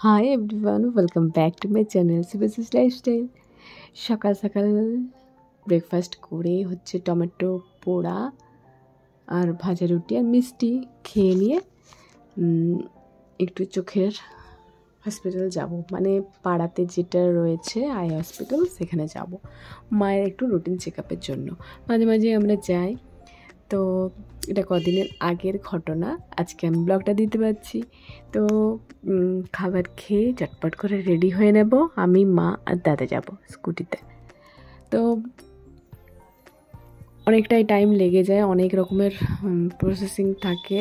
Hi everyone, welcome back to my channel CBS lifestyle. সকাল সকাল breakfast করে হচ্ছে টমেটো পোড়া আর ভাজা রুটি আর মিষ্টি খেয়ে নিয়ে একটু চোখের হসপিটাল যাব, মানে পাড়াতে যেটা রয়েছে আই হসপিটাল, সেখানে যাব মায়ের একটু রুটিন চেক আপের জন্য। মাঝে মাঝে আমরা যাই। তো এটা কদিনের আগের ঘটনা, আজকে আমি ব্লগটা দিতে পারছি। তো খাবার খেয়ে চটপট করে রেডি হয়ে নেব, আমি মা আর দাদা যাব স্কুটিতে। তো অনেকটাই টাইম লেগে যায়, অনেক রকমের প্রসেসিং থাকে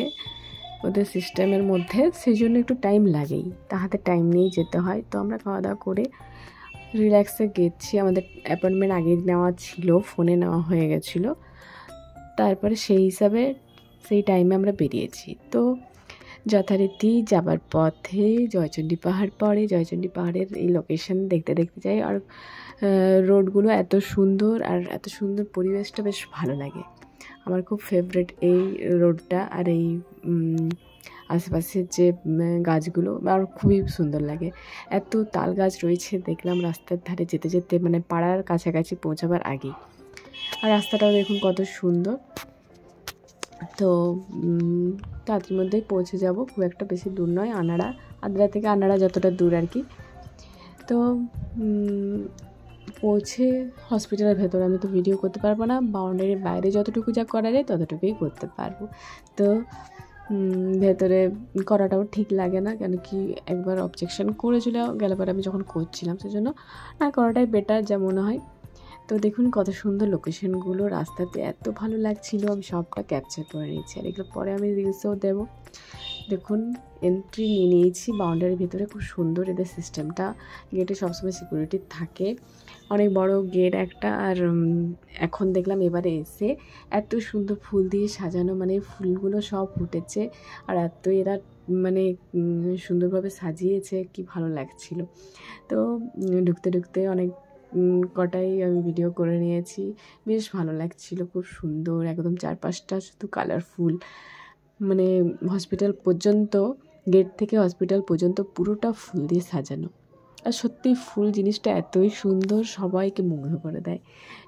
ওদের সিস্টেমের মধ্যে, সেই জন্য একটু টাইম লাগেই, তাহাতে টাইম নিয়েই যেতে হয়। তো আমরা খাওয়া দাওয়া করে রিল্যাক্সে গেছি, আমাদের অ্যাপয়েন্টমেন্ট আগে নেওয়া ছিল, ফোনে নেওয়া হয়ে গেছিলো। তারপরে সেই হিসাবে সেই টাইমে আমরা বেরিয়েছি। তো যথারীতি যাবার পথে জয়চণ্ডী পাহাড় পড়ে, জয়চণ্ডী পাহাড়ের এই লোকেশন দেখতে দেখতে যাই। আর রোডগুলো এত সুন্দর, আর এত সুন্দর পরিবেশটা বেশ ভালো লাগে। আমার খুব ফেভারিট এই রোডটা, আর এই আশেপাশের যে গাছগুলো আমার খুবই সুন্দর লাগে। এত তাল গাছ রয়েছে দেখলাম রাস্তার ধারে যেতে যেতে, মানে পাড়ার কাছাকাছি পৌঁছাবার আগেই। আর রাস্তাটাও দেখুন কত সুন্দর। তো তাড়াতাড়ির মধ্যেই পৌঁছে যাব, খুব একটা বেশি দূর নয়, আদ্রা থেকে আনাড়া যতটা দূর আর কি। তো পৌঁছে হসপিটালের ভেতরে আমি তো ভিডিও করতে পারবো না, বাউন্ডারির বাইরে যতটুকু যা করা যায় ততটুকুই করতে পারবো। তো ভেতরে করাটাও ঠিক লাগে না, কেন কি একবার অবজেকশন করেছিল গেল পরে আমি যখন করছিলাম, সেজন্য না করাটাই বেটার যা মনে হয়। তো দেখুন কত সুন্দর লোকেশনগুলো, রাস্তাতে এত ভালো লাগছিল, আমি সবটা ক্যাপচার করে নিয়েছি, আর এগুলো পরে আমি রিলসেও দেবো। দেখুন এন্ট্রি নিয়ে নিয়েছি বাউন্ডারির ভিতরে, খুব সুন্দর এদের সিস্টেমটা। গেটে সবসময় সিকিউরিটি থাকে, অনেক বড় গেট একটা। আর এখন দেখলাম এবারে এসে এত সুন্দর ফুল দিয়ে সাজানো, মানে ফুলগুলো সব ফুটেছে, আর এত এরা মানে সুন্দরভাবে সাজিয়েছে, কি ভালো লাগছিল। তো ঢুকতে ঢুকতে অনেক কটাই আমি ভিডিও করে নিয়েছি, বেশ ভালো লাগছিল, খুব সুন্দর একদম, চারপাশটা শুধু কালারফুল, মানে হসপিটাল পর্যন্ত, গেট থেকে হসপিটাল পর্যন্ত পুরোটা ফুল দিয়ে সাজানো। আর সত্যি ফুল জিনিসটা এতই সুন্দর, সবাইকে মুগ্ধ করে দেয়,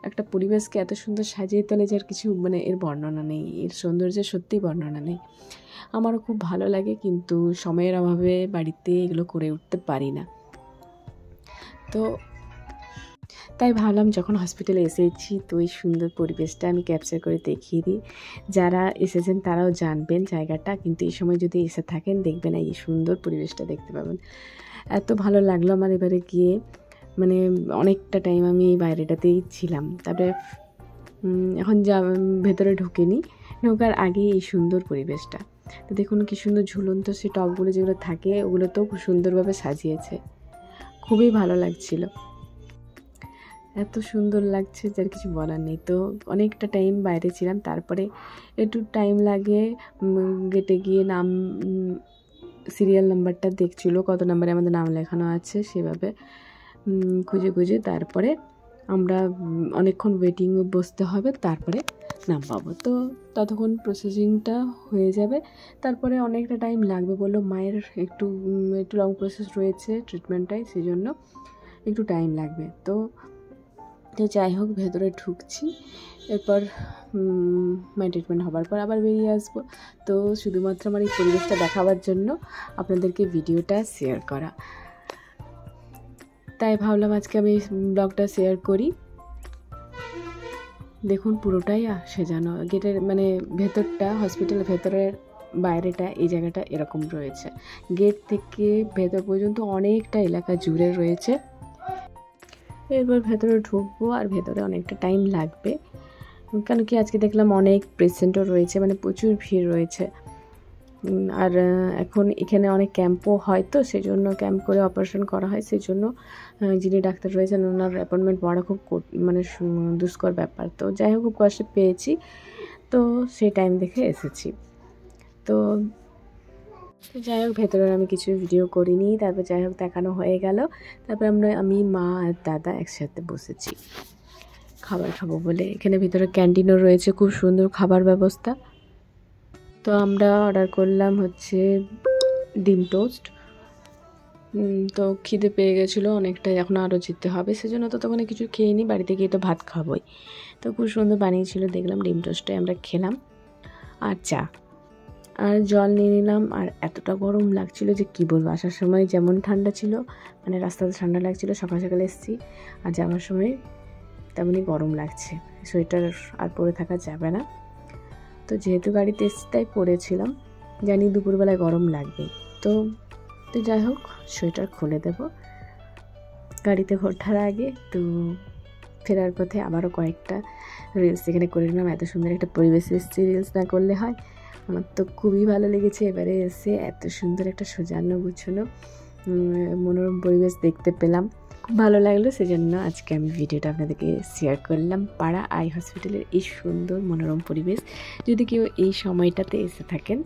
একটা পরিবেশকে এত সুন্দর সাজিয়ে তোলে যে আর কিছু মানে এর বর্ণনা নেই, এর সৌন্দর্যের সত্যিই বর্ণনা নেই। আমারও খুব ভালো লাগে, কিন্তু সময়ের অভাবে বাড়িতে এগুলো করে উঠতে পারি না। তো তাই ভাবলাম যখন হসপিটালে এসেছি, তো এই সুন্দর পরিবেশটা আমি ক্যাপচার করে দেখিয়ে দিই। যারা এসেছেন তারাও জানবেন জায়গাটা, কিন্তু এই সময় যদি এসে থাকেন দেখবেন এই সুন্দর পরিবেশটা দেখতে পাবেন। এত ভালো লাগলো আমার এবারে গিয়ে, মানে অনেকটা টাইম আমি এই বাইরেটাতেই ছিলাম। তারপরে এখন ভেতরে ঢুকিনি, ঢোকার আগেই এই সুন্দর পরিবেশটা। তো দেখুন কী সুন্দর ঝুলন্ত সেই টবগুলো যেগুলো থাকে, ওগুলোতেও খুব সুন্দরভাবে সাজিয়েছে, খুবই ভালো লাগছিল, এত সুন্দর লাগছে যার কিছু বলার নেই। তো অনেকটা টাইম বাইরে ছিলাম, তারপরে একটু টাইম লাগে গেটে গিয়ে নাম সিরিয়াল নাম্বারটা দেখছিল, কত নাম্বারে আমাদের নাম লেখানো আছে সেভাবে খুঁজে খুঁজে তারপরে আমরা অনেকক্ষণ ওয়েটিংয়ে বসতে হবে, তারপরে নাম পাবো। তো ততক্ষণ প্রসেসিংটা হয়ে যাবে, তারপরে অনেকটা টাইম লাগবে বললো, মায়ের একটু লং প্রসেস রয়েছে ট্রিটমেন্টটায়, সেই জন্য একটু টাইম লাগবে। তো যাই হোক ভেতরে ঢুকছি, এরপর মাই ট্রিটমেন্ট হবার পর আবার বেরিয়ে আসবো। তো শুধুমাত্র আমার এই পরিবেশটা দেখাবার জন্য আপনাদেরকে ভিডিওটা শেয়ার করা, তাই ভাবলাম আজকে আমি ব্লগটা শেয়ার করি। দেখুন পুরোটাই সাজানো, গেটের মানে ভেতরটা, হসপিটালের ভেতরের বাইরেটা এই জায়গাটা এরকম রয়েছে, গেট থেকে ভেতর পর্যন্ত অনেকটা এলাকা জুড়ে রয়েছে। এরপর ভেতরে ঢুকবো, আর ভেতরে অনেকটা টাইম লাগবে, কেন কি আজকে দেখলাম অনেক পেশেন্টও রয়েছে, মানে প্রচুর ভিড় রয়েছে। আর এখন এখানে অনেক ক্যাম্পও হয়, তো সেই জন্য ক্যাম্প করে অপারেশন করা হয়, সেই জন্য যিনি ডাক্তার রয়েছেন ওনার অ্যাপয়েন্টমেন্ট পাওয়া খুব মানে দুষ্কর ব্যাপার। তো যাই হোক খুব কষ্টে পেয়েছি, তো সেই টাইম দেখে এসেছি। তো যাই হোক ভেতরে আমি কিছু ভিডিও করিনি, তারপর যাই হোক দেখানো হয়ে গেল। তারপর আমি মা আর দাদা একসাথে বসেছি খাবার খাবো বলে। এখানে ভিতরে ক্যান্টিনও রয়েছে, খুব সুন্দর খাবার ব্যবস্থা। তো আমরা অর্ডার করলাম হচ্ছে ডিম টোস্ট, তো খিদে পেয়ে গেছিলো অনেকটাই, এখন আরও যেতে হবে, সেজন্য তো তখন কিছু খেয়ে নিই, বাড়িতে গিয়ে তো ভাত খাবোই। তো খুব সুন্দর বানিয়েছিল, দেখলাম ডিম টোস্টটাই আমরা খেলাম আর চা আর জল নিয়ে নিলাম। আর এতটা গরম লাগছিল যে কী বলবো, আসার সময় যেমন ঠান্ডা ছিল, মানে রাস্তাতে ঠান্ডা লাগছিল, সকাল সকাল এসেছি, আর যাওয়ার সময় তেমনই গরম লাগছে, সোয়েটার আর পরে থাকা যাবে না। তো যেহেতু গাড়িতে এসেছি তাই পরেছিলাম, জানি দুপুরবেলায় গরম লাগবে। তো যাই হোক, সোয়েটার খুলে দেব গাড়িতে ওঠার আগে। তো ফেরার পথে আবারও কয়েকটা রিলস এখানে করে নিলাম। এত সুন্দর একটা পরিবেশ এসেছে, রিলস না করলে হয়। আমার তো খুবই ভালো লেগেছে এবারে এসে, এত সুন্দর একটা সাজানো গুছানো মনোরম পরিবেশ দেখতে পেলাম, খুব ভালো লাগলো। সেজন্য আজকে আমি ভিডিওটা আপনাদেরকে শেয়ার করলাম। পাড়া আই হসপিটালের এই সুন্দর মনোরম পরিবেশ, যদি কেউ এই সময়টাতে এসে থাকেন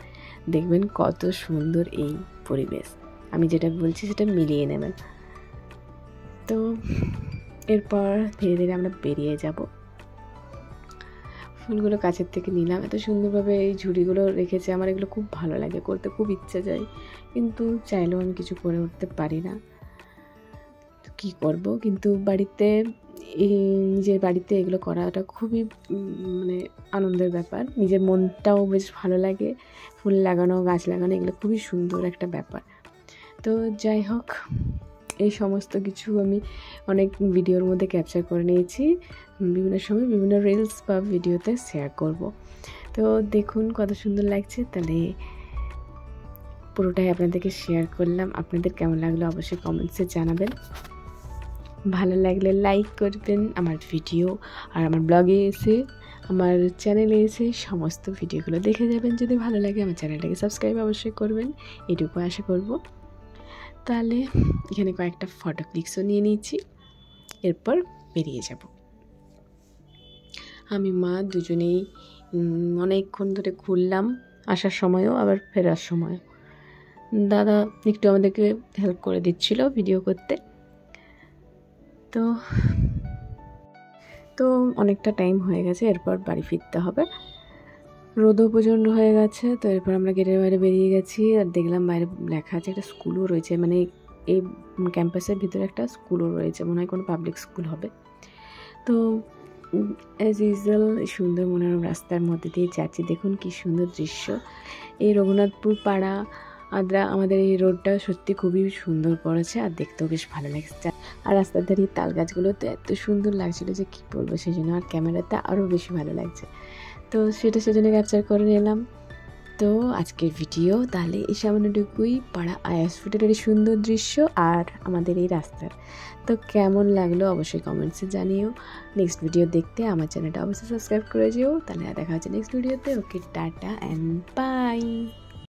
দেখবেন কত সুন্দর এই পরিবেশ। আমি যেটা বলছি সেটা মিলিয়ে নেবেন। তো এরপর ধীরে ধীরে আমরা বেরিয়ে যাব। ফুলগুলো কাছের থেকে নিলাম, এত সুন্দরভাবে এই ঝুড়িগুলো রেখেছে, আমার এগুলো খুব ভালো লাগে, করতে খুব ইচ্ছা যায়, কিন্তু চাইলেও আমি কিছু করে উঠতে পারি না, তো কী করব। কিন্তু বাড়িতে নিজের বাড়িতে এগুলো করাটা খুবই মানে আনন্দের ব্যাপার, নিজের মনটাও বেশ ভালো লাগে। ফুল লাগানো, গাছ লাগানো এগুলো খুবই সুন্দর একটা ব্যাপার। তো যাই হোক, এই সমস্ত কিছু আমি অনেক ভিডিওর মধ্যে ক্যাপচার করে নিয়েছি, বিভিন্ন সময় বিভিন্ন রিলস বা ভিডিওতে শেয়ার করব। তো দেখুন কত সুন্দর লাগছে, তাহলে পুরোটাই আপনাদেরকে শেয়ার করলাম। আপনাদের কেমন লাগলো অবশ্যই কমেন্টসে জানাবেন, ভালো লাগলে লাইক করবেন আমার ভিডিও, আর আমার ব্লগে এসে আমার চ্যানেলে এসে সমস্ত ভিডিওগুলো দেখে যাবেন। যদি ভালো লাগে আমার চ্যানেলটাকে সাবস্ক্রাইব অবশ্যই করবেন, এটুকু আশা করব। তাহলে এখানে কয়েকটা ফটো ক্লিকসও নিয়ে নিয়েছি, এরপর বেরিয়ে যাব। আমি মা দুজনেই অনেকক্ষণ ধরে ঘুরলাম, আসার সময়ও আবার ফেরার সময়ও। দাদা একটু আমাদেরকে হেল্প করে দিচ্ছিল ভিডিও করতে। তো অনেকটা টাইম হয়ে গেছে, এরপর বাড়ি ফিরতে হবে, রোদও প্রচণ্ড হয়ে গেছে। তো এরপর আমরা গেটের বাইরে বেরিয়ে গেছি, আর দেখলাম বাইরে লেখা আছে একটা স্কুলও রয়েছে, মানে এই ক্যাম্পাসের ভিতরে একটা স্কুলও রয়েছে, মনে হয় কোনো পাবলিক স্কুল হবে। তো অ্যাজ ইউজুয়াল সুন্দর মনোরম রাস্তার মধ্যে দিয়ে যাচ্ছি, দেখুন কি সুন্দর দৃশ্য। এই রঘুনাথপুর পাড়া আদ্রা আমাদের এই রোডটা সত্যি খুবই সুন্দর করেছে, আর দেখতেও বেশ ভালো লাগছে। আর রাস্তার ধারে তাল গাছগুলো তো এত সুন্দর লাগছিলো যে কী বলবো, সেই জন্য আর ক্যামেরাতে আরও বেশি ভালো লাগছে। তো সেজন্য ক্যাপচার করে নিলাম। তো আজকের ভিডিও তাহলে এই সামান্যটুকুই, পাড়া আই হসপিটালের এই সুন্দর দৃশ্য আর আমাদের এই রাস্তার। তো কেমন লাগলো অবশ্যই কমেন্টসে জানিও। নেক্সট ভিডিও দেখতে আমার চ্যানেলটা অবশ্যই সাবস্ক্রাইব করে যেও। তাহলে দেখা হচ্ছে নেক্সট ভিডিওতে। ওকে, টাটা অ্যান্ড বাই।